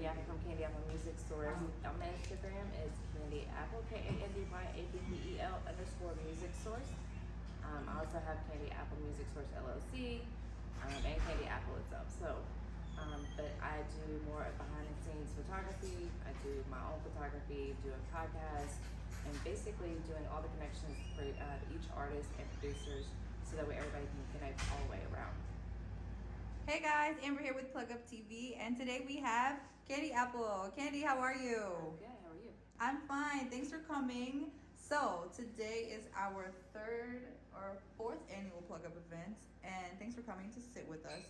Kandy Appel from Kandy Appel Music Source. On my Instagram is Kandy Appel, KandyAppel_Music Source. I also have Kandy Appel Music Source LLC and Kandy Appel itself. So, but I do more behind the scenes photography. I do my own photography, do a podcast, and basically doing all the connections for each artist and producers, so that way everybody can connect all the way around. Hey guys, Amber here with Plugguptv, and today we have Kandy Appel. Kandy, how are you? I'm good. How are you? I'm fine. Thanks for coming. So today is our third or fourth annual PluggUp event, and thanks for coming to sit with us.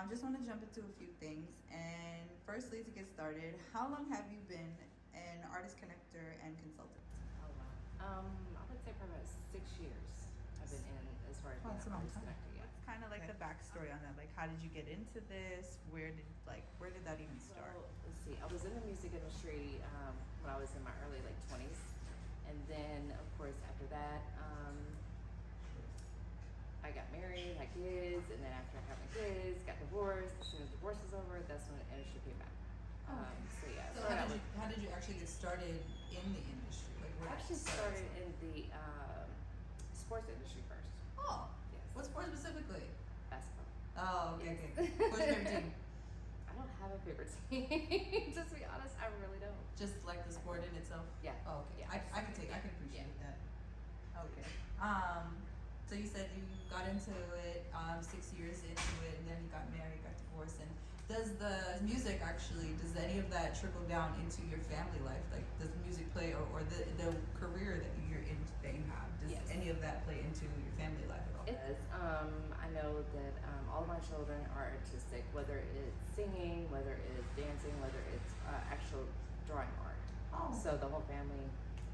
Just want to jump into a few things. And firstly, to get started, how long have you been an artist connector and consultant? Oh wow. I would say probably about 6 years I've been in as far as being an artist connector. Yeah. It's kind of like the backstory on that. Like, how did you get into this? Where did that even start? Well, let's see. I was in the music industry when I was in my early 20s, and then of course after that, I got married, had kids, and then after I had my kids, got divorced. As soon as divorce was over, that's when the industry came back. So yeah. So how did you actually get started in the industry? Like, I actually started in the sports industry first. Oh, Yes. what sport specifically? Basketball. Oh, okay, Yes. okay. What's your favorite team? I don't have a favorite team. Just to be honest, I really don't. Just like the sport in itself? Yeah. Oh, okay. Yeah. I can appreciate that. Okay. So you said you got into it 6 years into it, and then you got married, got divorced. And does any of that trickle down into your family life? Like, does music play, or the career that you have? Does Yes. any of that play into your family life at all? It does. I know that all of my children are artistic, whether it's singing, whether it's dancing, whether it's actual drawing art. Oh. So the whole family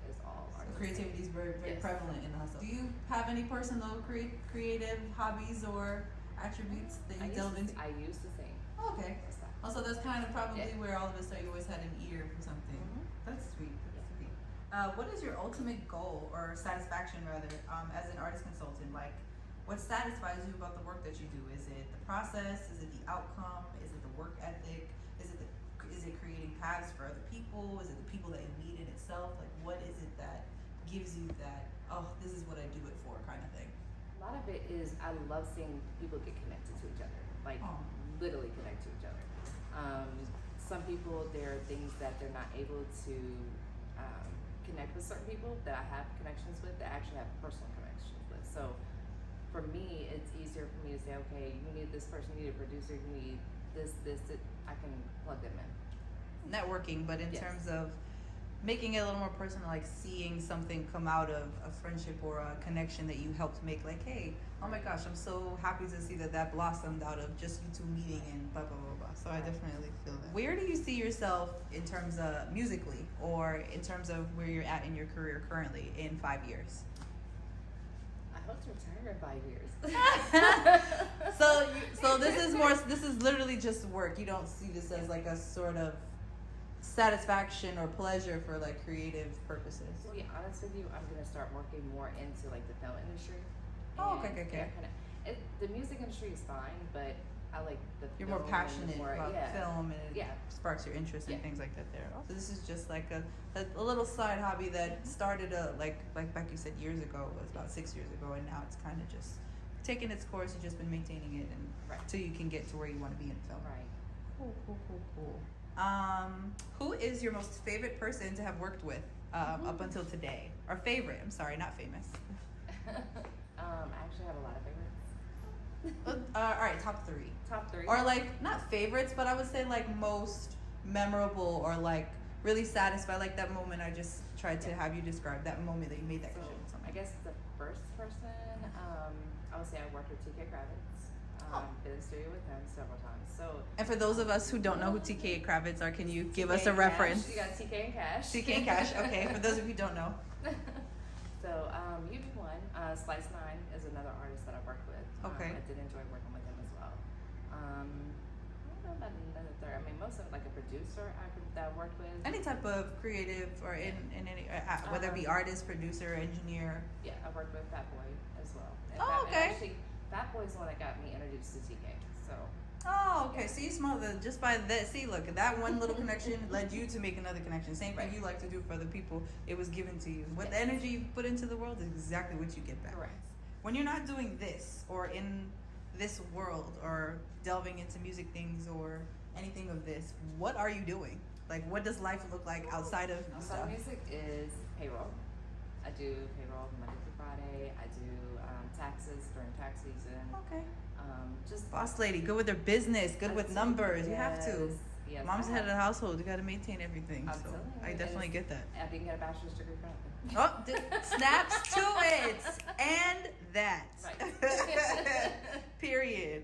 is all So artistic. creativity is very, very Yes. prevalent in the hustle. Do you have any personal creative hobbies or attributes that you delve into? I used to sing. Oh, okay. That's that. Also, that's kind of probably Yeah. where all of us you always had an ear for something. Mhm. That's sweet. That's sweet. What is your ultimate goal or satisfaction, rather, as an artist consultant? Like, what satisfies you about the work that you do? Is it the process? Is it the outcome? Is it the work ethic? Is it creating paths for other people? Is it the people that you meet in itself? Like, what is it that gives you that, oh, this is what I do it for kind of thing? A lot of it is I love seeing people get connected to each other, like literally connect to each other. Some people, there are things that they're not able to connect with certain people that I have connections with, that I actually have personal connections with. So for me, it's easier for me to say, okay, you need this person, you need a producer, you need this, I can plug them in. Networking, but in Yes. terms of making it a little more personal, like seeing something come out of a friendship or a connection that you helped make, like, hey, oh my gosh, I'm so happy to see that blossomed out of just you two meeting and blah blah blah blah. So I definitely feel that. Where do you see yourself in terms of musically, or in terms of where you're at in your career currently in 5 years? I hope to retire in 5 years. So this is literally just work. You don't see this as like a sort of satisfaction or pleasure for like creative purposes. To be honest with you, I'm gonna start working more into like the film industry. Oh, And, okay. yeah, the music industry is fine, but I like the. You're more film passionate and more, about yeah. film, and it Yeah. sparks your interest and Yeah. things like that there. So this is just like a little side hobby that started like you said years ago. It was about 6 years ago, and now it's kind of just taking its course. You've just been maintaining it and Right. till you can get to where you want to be in film. Right. Cool. Who is your most favorite person to have worked with up until today? Or favorite? I'm sorry, not famous. I actually have a lot of favorites. All right, top 3. Top 3. Or like not favorites, but I would say like most memorable or like really satisfied. Like that moment I just tried to have you describe that moment that you made that So, connection with something. I guess the first person, I would say I worked with TK Kravitz. Been in the studio with him several times. So. And for those of us who don't know who TK Kravitz are, can you give us a TK reference? Cash. You got TK and Cash. TK and Cash. Okay, for those of you who don't know. So EP1, Slice 9 is another artist that I've worked with. Okay. I did enjoy working with him as well. I don't know about another third. I mean, most of like a producer that I worked with. Any type of creative or in any whether it be artist, producer, engineer. Yeah, I worked with Fat Boy as well. And Oh, okay. Actually, Fat Boy is the one that got me introduced to TK. So. Oh, okay. See, small. Just by that, see, look, that one little connection led you to make another connection. Same thing Right. you like to do for other people. It was given to you. What the Yes. energy you put into the world is exactly what you get back. Correct. When you're not doing this or in this world or delving into music things or anything of this, what are you doing? Like, what does life look like outside of Outside of music is payroll. I do payroll Monday through Friday. I do taxes during tax season. Okay. Just Boss lady, good with her business, good with numbers. You have to. Yes, Mom's I the head of have. the household. You got to maintain everything. I'm So telling you, I definitely get that. I didn't get a bachelor's degree from it. Oh, snaps to it. And that. Right. Period.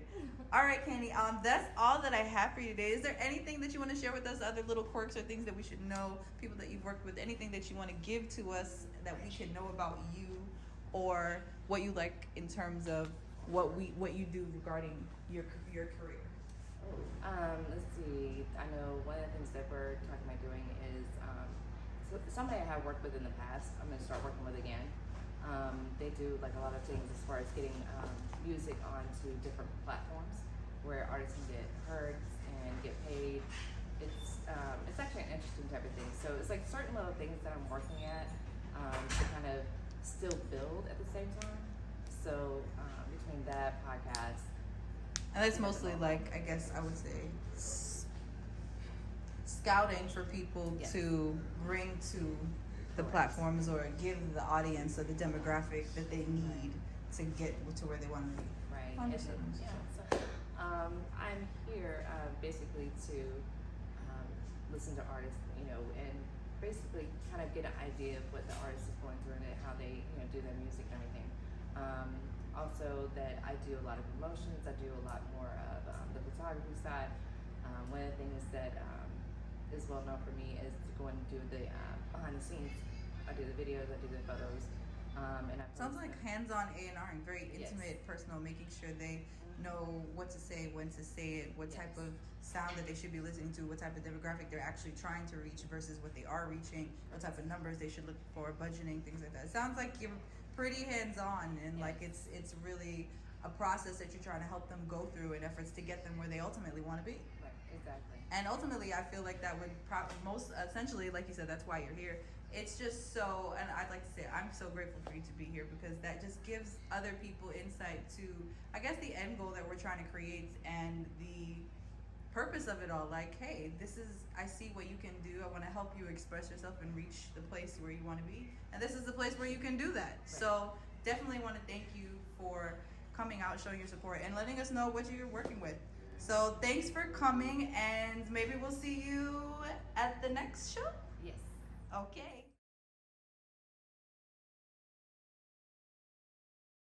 All right, Kandy. That's all that I have for you today. Is there anything that you want to share with us? Other little quirks or things that we should know? People that you've worked with? Anything that you want to give to us that we should know about you, or what you like in terms of what you do regarding your career? Let's see. I know one of the things that we're talking about doing is somebody I have worked with in the past. I'm going to start working with again. They do like a lot of things as far as getting music onto different platforms where artists can get heard and get paid. It's actually an interesting type of thing. So it's like certain little things that I'm working at to kind of still build at the same time. So between that podcast. And that's mostly like, I guess I would say, scouting for people Yes. to bring to the Correct. platforms or give the audience or the demographic that they need to get to where they want to be. Right. Understood. So, I'm here basically to listen to artists, and basically kind of get an idea of what the artist is going through and how they, do their music and everything. Also, that I do a lot of promotions. I do a lot more of the photography side. One of the things that is well known for me is to go and do the behind the scenes. I do the videos. I do the photos. And I Sounds like hands-on A&R and very Yes. intimate, personal, making sure they know what to say, when to say it, what type Yes. of sound that they should be listening to, what type of demographic they're actually trying to reach versus what they are reaching, what type of numbers they should look for, budgeting, things like that. It sounds like you're pretty hands-on and like it's really a process that you're trying to help them go through in efforts to get them where they ultimately want to be. Right. Exactly. And ultimately, I feel like that would essentially, like you said, that's why you're here. It's just so, and I'd like to say, I'm so grateful for you to be here because that just gives other people insight to, I guess, the end goal that we're trying to create and the purpose of it all. Like, hey, I see what you can do. I want to help you express yourself and reach the place where you want to be. And this is the place where you can do that. Right. So definitely want to thank you for coming out, showing your support, and letting us know what you're working with. So thanks for coming, and maybe we'll see you at the next show. Yes. Okay.